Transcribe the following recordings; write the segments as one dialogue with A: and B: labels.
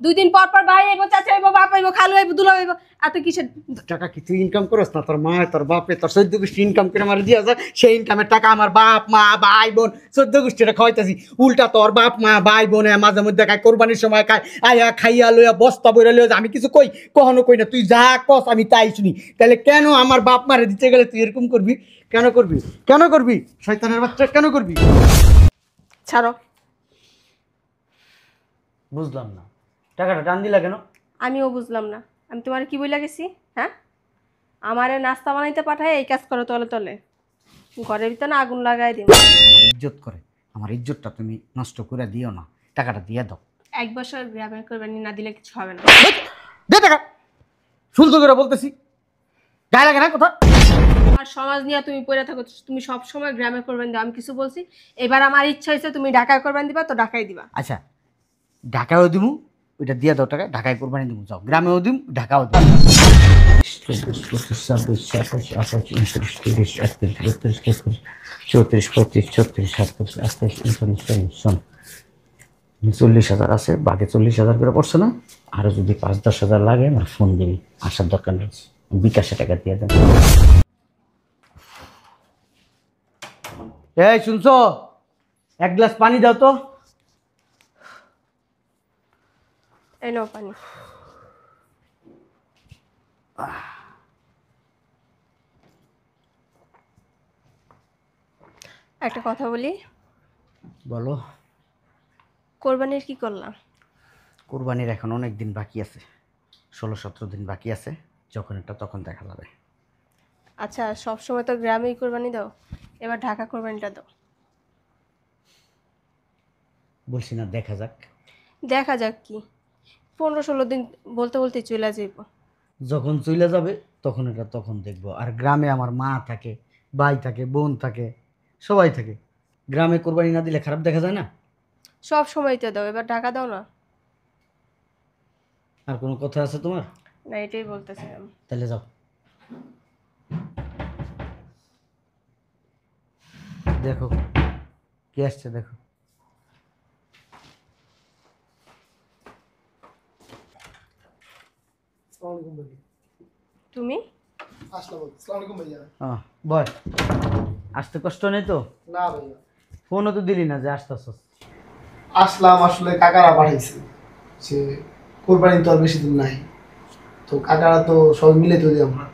A: 2 দিন পর পর ভাই আইবো, চাচা আইবো, বাপ আইবো, খালু আইবো, দুলা আইবো। এত কিসের
B: টাকা কি তুই ইনকাম করস না? তোর মা তোর বাপে তোর 14 গোষ্ঠী ইনকাম করে আমার দিয়া যায়, সেই ইনকামের টাকা আমার বাপ মা ভাই বোন 14 গোষ্ঠীটা খাওয়াইতেছি। উল্টা তোর বাপ মা ভাই বোন মাঝে মধ্যে খায়, কোরবানির সময় খায়, আয়া খাইয়া লইয়া বস্তা বইরা লইয়া। আমি কিছু কই? কখনো কই না। তুই যা কস আমি তাই শুনি। তাহলে কেন আমার বাপ মারে দিতে গেলে তুই এরকম করবি? কেন করবি? কেন করবি? শয়তানের বাচ্চা কেন করবি?
A: ছাড়ো।
B: বুঝলাম না, টাকাটা টান দিলা কেন?
A: আমিও বুঝলাম না। আমি তোমার কি বইলা গেছি? হ্যাঁ, আমারে নাস্তা বানাইতে পাঠায় এই কাজ করো, তলে তলে ঘরের ভিতরে আগুন লাগাই দিন।
B: ইজ্জত করে, আমার ইজ্জতটা তুমি নষ্ট করে দিও না। টাকাটা দিয়ে দাও।
A: 1 বছর গ্রামে কোরবানি না দিলে কিছু হবে না।
B: দে টাকা। শুনছো করে বলতেছি, গায়ে লাগে না কথা?
A: আর সমাজ নিয়ে তুমি পড়ে থাকো, তুমি সব সময় গ্রামে কোরবানি দাও। আমি কিছু বলছি? এবার আমার ইচ্ছা হয়েছে তুমি ঢাকায় কোরবানি দিবা, তো ঢাকায় দিবা।
B: আচ্ছা, ঢাকায়ও দিমু, ওইটা দিয়ে দাও টাকা। ঢাকায় কোরবানি দিমু, যাও। গ্রামেও দিম, ঢাকাও দিম। 34, 35, 36, 40,000 আছে, বাকি 40,000 করে পড়ছে না? আরো যদি 5-10,000 লাগে আমার ফোন দিবি, আসার দরকার নেই। বিকাশে টাকা দিয়ে দেন। এই শুনছো, 1 গ্লাস পানি দাও তো।
A: এই নাও পানি। একটা কথা বলি।
B: বলো।
A: কোরবানির কি করলাম?
B: কোরবানির এখন অনেক দিন বাকি আছে, 16-17 দিন বাকি আছে। যখন এটা তখন দেখা যাবে।
A: আচ্ছা, সব সময় তো গ্রামেই কোরবানি দাও, এবার ঢাকা কোরবানিটা দাও।
B: বলছি না দেখা যাক।
A: দেখা যাক কি, 15-16 দিন বলতে বলতে চলে যাইব।
B: যখন চলে যাবে তখন এটা তখন দেখবো। আর গ্রামে আমার মা থাকে, ভাই থাকে, বোন থাকে, সবাই থাকে। গ্রামে কোরবানি না দিলে খারাপ দেখা যায় না?
A: সব সময় তো দাও, এবার ঢাকা দাও না।
B: আর কোনো কথা আছে তোমার?
A: না, এটাই বলতেছিলাম।
B: তাহলে যাও। দেখো কে আসছে, দেখো।
A: তুমি
B: বল, আসতে কষ্ট নেই তো?
C: না ভাইয়া,
B: ফোনও তো দিলি না যে আসতেছস।
C: আসলাম, আসলে কাকারা পাঠাইছে সে কোরবানি তো আর বেশি দিন নাই, তো কাকারা তো সবাই মিলে তৈরি। আমরা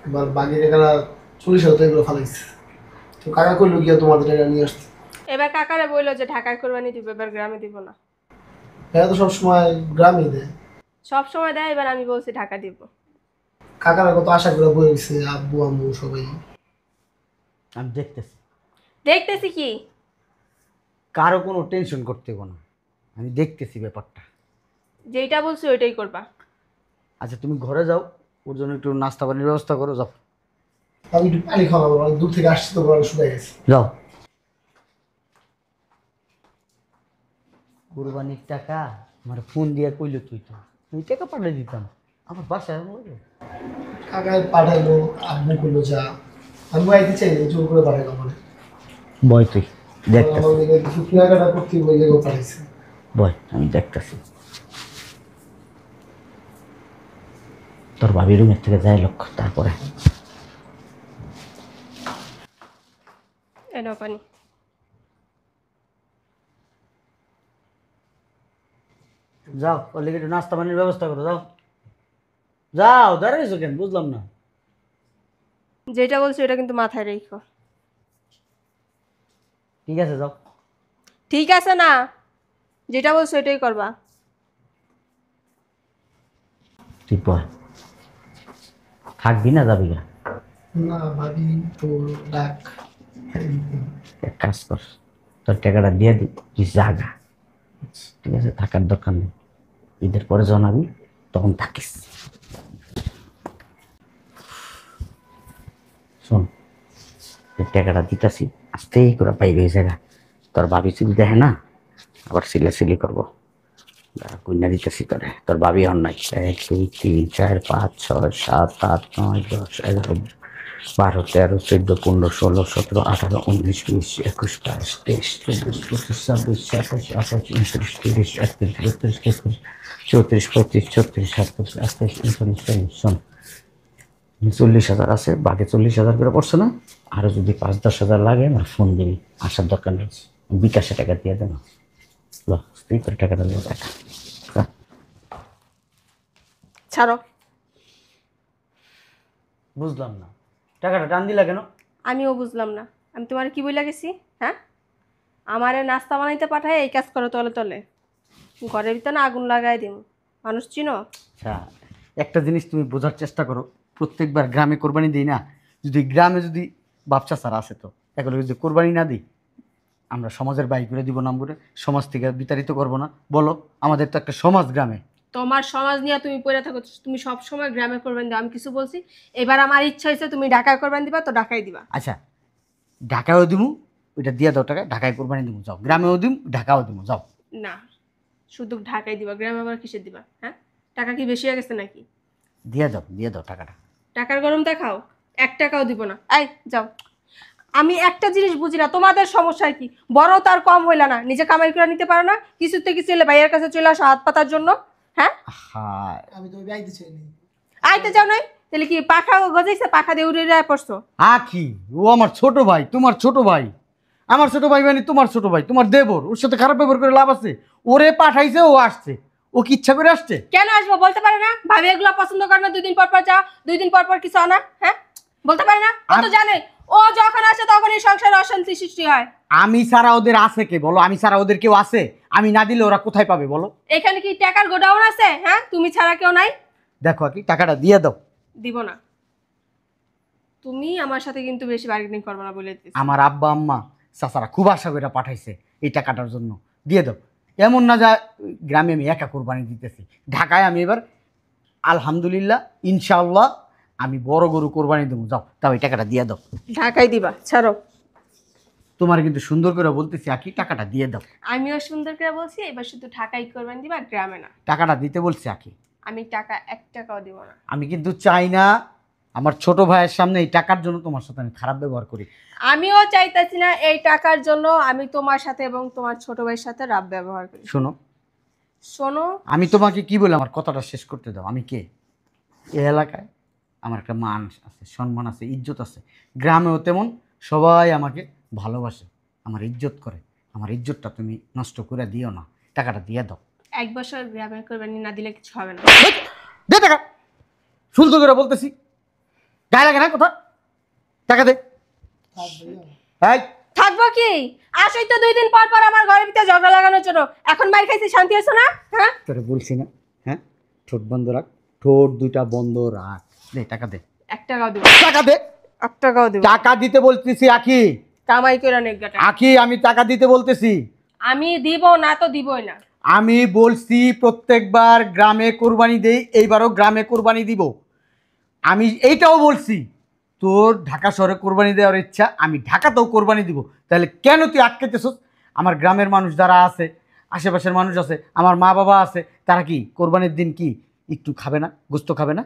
C: এবার বাকি কাকারা 40,000 তো এগুলো ফালাইছে, তো কাকা কইলো গিয়া তোমাদের এটা নিয়ে আসতে।
A: এবার কাকারে বললো যে ঢাকায় কোরবানি দিব, এবার গ্রামে দিব না।
C: ভাইয়া তো সবসময় গ্রামেই দেয়।
A: সব সময় দেয়, এবার আমি বলছি ঢাকা দিব।
C: কাকারা কত আশা করে বয়ে গেছে, আব্বু আম্মু সবাই।
B: আমি দেখতেছি।
A: দেখতেছি কি?
B: কারো কোনো টেনশন করতে হবে না, আমি দেখতেছি ব্যাপারটা।
A: যেটা বলছি ওইটাই করবা।
B: আচ্ছা তুমি ঘরে যাও, ওর জন্য একটু নাস্তা পানির ব্যবস্থা করো, যাও।
C: আমি একটু পানি খাওয়াবো, অনেক দূর থেকে আসছি তো, গলা শুকাই গেছে।
B: যাও। কোরবানির টাকা আমার ফোন দিয়ে কইলো, তুই টাকা পাঠিয়ে দিতাম আমার বাসায়।
C: কাকায় পাঠাইলো, আব্বু করলো যা, আমি আইতে চাই না, জোর করে পাঠাইলো মানে।
B: বয় তুই দেখতেছি,
C: কেনাকাটা করতে বলে পাঠাইছে।
B: বয় আমি দেখতেছি। তোর ভাবি রুমের থেকে যাই লোক, তারপরে
A: এনো পানি।
B: যাও, ওর লেগে একটু নাস্তা পানির ব্যবস্থা করো, যাও। যাও, দাঁড়াইছো কেন বুঝলাম না।
A: যেটা বলছি ওটা কিন্তু মাথায় রেখো।
B: ঠিক আছে, যাও।
A: ঠিক আছে না, যেটা বলছো ওইটাই করবা।
B: তুই বয়, থাকবি না যাবি না?
C: না ভাবি তো ডাক।
B: এক কাজ কর, তোর টাকাটা দিয়ে দি, তুই জাগা। ঠিক আছে, থাকার দরকার নেই। ঈদের পরে জানাবি, তখন থাকিস। শোন, টাকাটা দিতাছি, আস্তেই করে পাইবে এই জায়গা। তোর ভাবি চুলি দেখে না, আবার সিলি করবো। কন্যা দিতেছি তোরে, তোর ভাবি হন নাই। 1, 2, 3, 4, 5, 6, 7, 8, 9, 10, 11, 12, 13, 14, 15, 16, 17, 18, 19, 20, 21, 22, 23, 24, 25, 26, 27, 28, 29, 30, 31, 32, 33, 34, 35, 36, 37, 38, 39, 40 শোন 40,000 আছে, বাকি 40,000 করে পড়ছে না? আরো যদি 5-10,000 লাগে আমার ফোন দিবি, আসার দরকার নেই, বিকাশে টাকা দিয়ে দেন। তুই করে টাকাটা দিয়ে টাকা
A: ছাড়ো।
B: বুঝলাম না, টাকাটা টান দিলা কেন?
A: আমিও বুঝলাম না, আমি তোমার কি বইলা গেছি? হ্যাঁ, আমারে নাস্তা বানাইতে পাঠায় এই কাজ করো তলে তলে, ঘরের ভিতরে না আগুন লাগাই দিম। মানুষ চিনো?
B: আচ্ছা, একটা জিনিস তুমি বোঝার চেষ্টা করো, প্রত্যেকবার গ্রামে কোরবানি দিই না, যদি গ্রামে যদি বাপচা সারা আছে তো এগুলো যদি কোরবানি না দিই, আমরা সমাজের বাইক করে দিব নাম করে, সমাজ থেকে বিতাড়িত করব না? বলো, আমাদের তো একটা সমাজ গ্রামে।
A: তোমার সমাজ নিয়ে তুমি পড়ে থাকো, তুমি সব সময় গ্রামে করবেন দাও। আমি কিছু বলছি? এবার আমার ইচ্ছা হয়েছে তুমি ঢাকায় করবেন দিবা, তো ঢাকায় দিবা।
B: আচ্ছা, ঢাকায়ও দিমু, ওইটা দিয়ে দাও টাকা, ঢাকায় কোরবানি দিমু, যাও। গ্রামেও দিম, ঢাকাও দিমু, যাও।
A: না, শুধু ঢাকায় দিবা, গ্রামে আবার কিসের দিবা? হ্যাঁ, টাকা কি বেশি হয়ে গেছে নাকি?
B: দিয়ে দাও টাকাটা।
A: টাকার গরম দেখাও, 1 টাকাও দিব না। এই যাও। আমি একটা জিনিস বুঝি না, তোমাদের সমস্যা কি? বড় তার কম হইলা না, নিজে কামাই করে নিতে পারো না? কিছুতে কিছু এলে ভাইয়ের কাছে চলে আসো হাত পাতার জন্য। হ্যাঁ,
B: হ্যাঁ,
C: আমি তো আইতে চাইনি।
A: আইতে যাও নাই? তাহলে কি পাখা গজাইছে, পাখা দিয়ে উড়ে উড়ে পড়ছো?
B: আখি, ও আমার ছোট ভাই, তোমার ছোট ভাই। আমার ছোট ভাই মানে তোমার ছোট ভাই, তোমার দেবর, ওর সাথে খারাপ ব্যবহার করে লাভ আছে? ওরে পাঠাইছে, ও আসছে, ও কি ইচ্ছা করে আসছে?
A: কেন আসবো বলতে পারে না? ভাবি এগুলো পছন্দ করে না, 2 দিন পর পর যাও, 2 দিন পর পর কিছু আনা। হ্যাঁ, বলতে পারে না? ও তো জানে, ও যখন আসে তখন এই সংসারে অশান্তি সৃষ্টি হয়।
B: আমি ছাড়া ওদের আছে কে বলো? আমি ছাড়া ওদের কেউ আছে? আমি না দিলে ওরা কোথায় পাবে বলো?
A: এখানে কি টাকার গোডাউন আছে? হ্যাঁ, তুমি ছাড়া কেউ নাই?
B: দেখো আকি, টাকাটা দিয়ে দাও।
A: দিব না। তুমি আমার সাথে কিন্তু বেশি বার্গেনিং করবে না বলে দিতেছি।
B: আমার আব্বা আম্মা চাচারা খুব আশা করে পাঠাইছে এই টাকাটার জন্য, দিয়ে দাও। এমন না যা গ্রামে আমি একা কোরবানি দিতেছি, ঢাকায় আমি এবার আলহামদুলিল্লাহ ইনশাআল্লাহ আমি বড় গরু কোরবানি দেবো, যাও। তাও এই টাকাটা দিয়ে দাও।
A: ঢাকায় দিবা, ছাড়ো।
B: তোমার কিন্তু সুন্দর করে বলতেছি আকি, টাকাটা দিয়ে দাও।
A: আমিও সুন্দর করে বলছি, এবার শুধু ঢাকায় করবেন দিবা, গ্রামে না।
B: টাকাটা দিতে বলছি আকি।
A: আমি টাকা 1 টাকাও দিব না।
B: আমি কিন্তু চাই না আমার ছোট ভাইয়ের সামনে এই টাকার জন্য তোমার সাথে আমি খারাপ ব্যবহার করি।
A: আমিও চাইতেছি না এই টাকার জন্য আমি তোমার সাথে এবং তোমার ছোট ভাইয়ের সাথে রাব ব্যবহার করি।
B: শোনো,
A: শোনো,
B: আমি তোমাকে কি বলে, আমার কথাটা শেষ করতে দাও। আমি কে? এই এলাকায় আমার একটা মান আছে, সম্মান আছে, ইজ্জত আছে। গ্রামেও তেমন, সবাই আমাকে ভালোবাসে, আমার ইজ্জত করে। আমার ইজ্জতটা তুমি নষ্ট করে দিও না, টাকাটা দিয়ে দাও।
A: 1 বছর গ্রামে করবেন না দিলে কিছু হবে না।
B: দে টাকা, শুনতে করে বলতেছি, গায়ে লাগে না কথা? টাকা দে। এই,
A: থাকবো কি? আসই তো 2 দিন পর পর আমার ঘরের ভিতরে ঝগড়া লাগানোর জন্য। এখন মার খাইছি, শান্তি হয়েছে না? হ্যাঁ,
B: তোরে বলছি না, হ্যাঁ? ঠোঁট বন্ধ রাখ, ঠোঁট দুইটা বন্ধ রাখ। দে টাকা দে।
A: 1 টাকাও দিব।
B: টাকা দে।
A: 1 টাকাও দিব।
B: টাকা দিতে বলতেছি আখি।
A: কামাই করে নেক গাটা।
B: আখি, আমি টাকা দিতে বলতেছি।
A: আমি দিব না তো দিবই না।
B: আমি বলছি প্রত্যেকবার গ্রামে কোরবানি দেই, এইবারও গ্রামে কোরবানি দিব। আমি এইটাও বলছি তোর ঢাকা শহরে কোরবানি দেওয়ার ইচ্ছা, আমি ঢাকাতেও কোরবানি দিব। তাহলে কেন তুই আটকেতেছস? আমার গ্রামের মানুষ যারা আছে, আশেপাশের মানুষ আছে, আমার মা বাবা আছে, তারা কি কোরবানির দিন কি একটু খাবে না? গোস্ত খাবে না?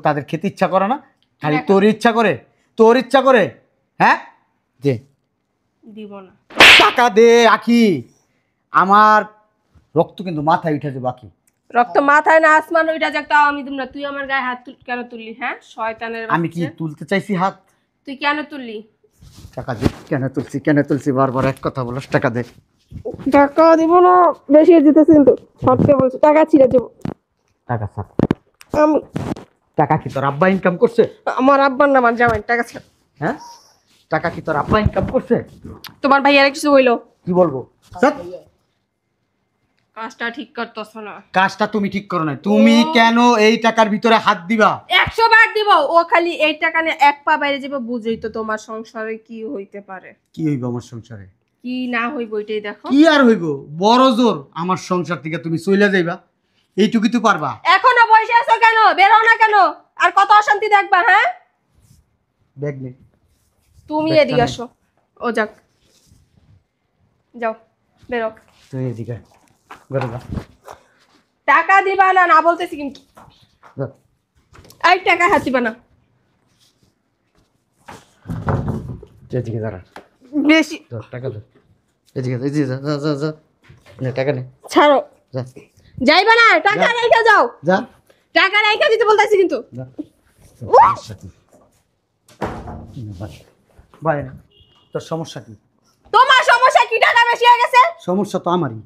B: তাদের খেতে ইচ্ছা করে না? খালি তোর ইচ্ছা করে, তোর ইচ্ছা করে। হ্যাঁ, দে।
A: দিব না।
B: টাকা দে আখি। আমার রক্ত কিন্তু মাথায় উঠে যাবে আখি।
A: রক্ত মাথায় না আসমান ওইটা যাক, তাও আমি দিব না। তুই আমার গায়ে হাত কেন তুললি? হ্যাঁ, শয়তানের
B: আমি কি
A: বাচ্চা।
B: তুলতে চাইছি হাত?
A: তুই কেন তুললি?
B: টাকা দে। কেন তুলছি বারবার এক কথা বলস, টাকা দে।
A: টাকা দিব না, বেশি দিতেছি কিন্তু। সত্যি বলছি, টাকা ছিঁড়ে দেবো।
B: টাকা ছাড়।
A: আমি
B: টাকা কি তোর আব্বা ইনকাম করছে?
A: আমার আব্বার নাম আর জামাই, টাকা ছিল।
B: হ্যাঁ, টাকা কি তোর আব্বা ইনকাম করছে?
A: তোমার ভাই আর কিছু বইলো?
B: কি বলবো? স্যার,
A: কাজটা ঠিক করতেছ না।
B: কাজটা তুমি ঠিক করো না। তুমি কেন এই টাকার ভিতরে হাত দিবা?
A: 100 বার দিব। ও খালি এই টাকা নিয়ে 1 পা বাইরে যাবে, বুঝেই তো তোমার সংসারে কি হইতে পারে।
B: কি হইব আমার সংসারে?
A: কি না হইব ওইটাই দেখো।
B: কি আর হইব? বড় জোর আমার সংসার থেকে তুমি চলে যাইবা, এইটুকু তো পারবা।
A: এখনো বসে আছো কেন? বের হও না কেন? আর কত অশান্তি দেখবা? হ্যাঁ,
B: ব্যাগ নে।
A: তুমি
B: ব্যাগটা
A: এদিকে
B: নে।
A: আসো। ও যাক, যাও, বেরো।
B: তুই এদিকে আয়। ঘরে যা।
A: টাকা দিবা না, না বলতেছি কিন্তু।
B: যা।
A: এই টাকা হাত দিবা না।
B: তুই এদিকে দাঁড়া।
A: বেশি
B: যা, টাকা দে। এদিকে যা, যা, যা, যা। নে টাকা নে।
A: ছাড়ো।
B: যা।
A: যাইবা না, টাকা
B: যা।
A: রেখে যাও।
B: যা
A: টাকা রেখে দিতে বলতাছি কিন্তু।
B: যা সমস্যা কি? ভাই তোর সমস্যা কি?
A: তোমার সমস্যা কি? টাকা বেশি হয়ে গেছে।
B: সমস্যা তো আমারই,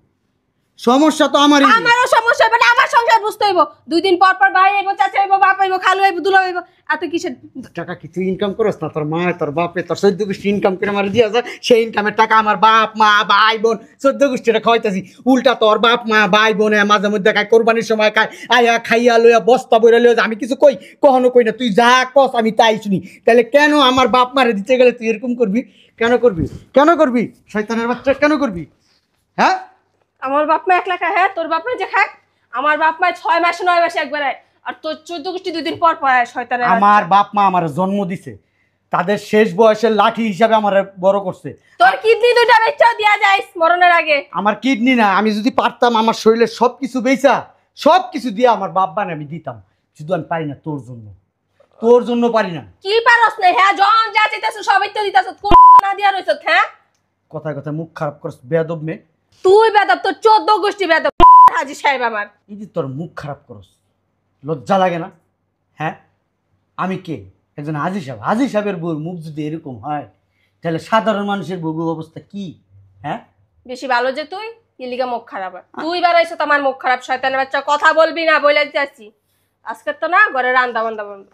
B: সমস্যা তো আমারই।
A: আমারও সমস্যা হবে, আমার সংসার বুঝতে হইব। 2 দিন পর পর ভাই আইবো, চাচা আইবো, বাপ আইবো, খালু আইবো, দুলা আইবো। এত কিসের?
B: টাকা কি তুই ইনকাম করস না? তোর মা তোর বাপে তোর 14 গোষ্ঠী ইনকাম করে আমার দিয়া যায়, সেই ইনকামের টাকা আমার বাপ মা ভাই বোন 14 গোষ্ঠীটা খাওয়াইতেছি। উল্টা তোর বাপ মা ভাই বোন মাঝে মধ্যে খায়, কোরবানির সময় খায়, আয়া খাইয়া লইয়া বস্তা বইরা লইয়া আমি কিছু কই? কখনো কই না। তুই যা কস আমি তাই শুনি। তাহলে কেন আমার বাপ মারে দিতে গেলে তুই এরকম করবি? কেন করবি? কেন করবি? শয়তানের বাচ্চা কেন করবি? হ্যাঁ
A: আমার বাপ মা একলা খায়? হ্যাঁ, তোর বাপ মা যে খায়? আমার বাপ মা 6 মাসে 9 মাসে একবার আয়, আর তোর 14 গোষ্ঠী 2 দিন পর পর আয়। শয়তানের
B: আমার
A: বাচ্চা।
B: বাপ মা আমার জন্ম দিছে, তাদের শেষ বয়সের লাঠি হিসাবে আমার বড় করছে।
A: তোর কিডনি দুইটা বেচা দিয়া যায় মরণের আগে।
B: আমার কিডনি না, আমি যদি পারতাম আমার শরীরের সব কিছু বেচা সব কিছু দিয়ে আমার বাপ বানে আমি দিতাম, শুধু আমি পারি না তোর জন্য। তোর জন্য পারি না।
A: কি পারস না? হ্যাঁ, জন যা চাইতাছ সবই তো দিতাছ, কোন না দিয়া রইছ? হ্যাঁ,
B: কথায় কথায় মুখ খারাপ করছ বেয়াদব মেয়ে।
A: তুই বেদব, তোর 14 গোষ্ঠী বেদব। হাজি সাহেব আমার।
B: এই যে তোর মুখ খারাপ করস, লজ্জা লাগে না? হ্যাঁ, আমি কে? একজন হাজি সাহেব। হাজি সাহেবের বউর মুখ যদি এরকম হয়, তাহলে সাধারণ মানুষের বউ অবস্থা কি? হ্যাঁ,
A: বেশি ভালো যে তুই, ইলিগা মুখ খারাপ হয়। তুই বাড়াইছ তো আমার মুখ খারাপ। শয়তানের বাচ্চা, কথা বলবি না বলে দিতেছি। আজকে তো না ঘরে রান্দা বান্দা বন্ধ।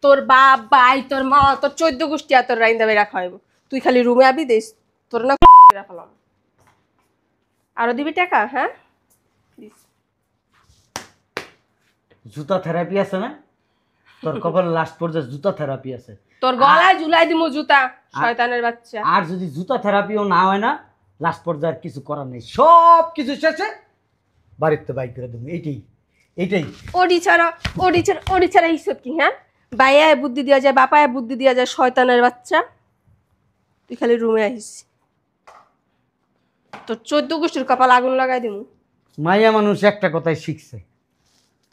A: তোর বাপ ভাই তোর মা তোর 14 গোষ্ঠী আর তোর রান্দা বেড়া খাওয়াইব। তুই খালি রুমে আবি দিস, তোর না রাখলাম। আরো দিবি টাকা? হ্যাঁ,
B: জুতা থেরাপি আছে না? তোর কপালে লাস্ট পর্যায়ে জুতা থেরাপি আছে।
A: তোর গলায় ঝুলাই দিমু জুতা। শয়তানের বাচ্চা।
B: আর যদি জুতা থেরাপিও না হয় না, লাস্ট পর্যায়ে আর কিছু করার নেই, সব কিছু শেষে বাড়িতে বাইক করে দেবো। এইটাই এইটাই
A: ওডি ছাড়া ইসত কি? হ্যাঁ, বাইয়ায় বুদ্ধি দেওয়া যায়, বাপায় বুদ্ধি দেওয়া যায়। শয়তানের বাচ্চা, তুই খালি রুমে আহিস, তোর 14 গোষ্ঠীর কপাল আগুন লাগাই দিমু।
B: মাইয়া মানুষ একটা কথাই শিখছে,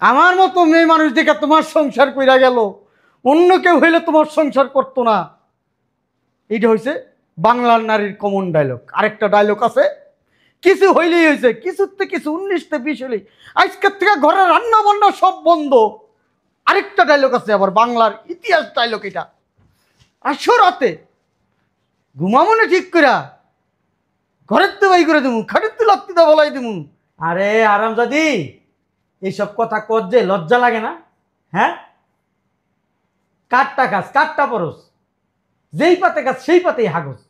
B: আমার মতো মেয়ে মানুষ দেখে তোমার সংসার কইরা গেল, অন্য কেউ হইলে তোমার সংসার করতো না। এইটা হয়েছে বাংলার নারীর কমন ডায়লগ। আরেকটা ডায়লগ আছে, কিছু হইলেই হয়েছে, কিছুতে কিছু 19তে 20 হলেই আজকের থেকে ঘরে রান্না বান্না সব বন্ধ। আরেকটা ডায়লগ আছে আবার বাংলার ইতিহাস ডায়লগ, এটা আসো রাতে ঘুমাবো না ঠিক করা, ঘরের তো বাই করে দেবো, খাটের তো লাগতে দা বলাই দেবো। আরে আরামজাদি, এইসব কথা কর যে লজ্জা লাগে না? হ্যাঁ, কাঠটা খাস, কাঠটা পরস, যেই পাতে খাস সেই পাতেই হাগস।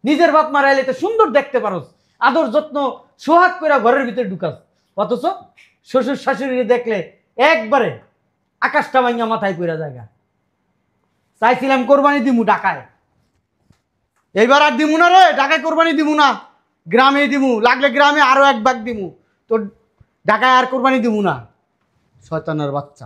B: নিজের বাপ মারাইলে তো সুন্দর দেখতে পারস, আদর যত্ন সোহাগ করে ঘরের ভিতরে ঢুকাস, অথচ শ্বশুর শাশুড়ি দেখলে একবারে আকাশটা ভাঙা মাথায় পড়া জায়গা। চাইছিলাম কোরবানি দিমু ঢাকায়, এইবার আর দিমু না রে, ঢাকায় কোরবানি দিমু না, গ্রামে দিমু, লাগলে গ্রামে আরো 1 ভাগ দিমু, তোর ঢাকায় আর কোরবানি দিমু না। শয়তানের বাচ্চা।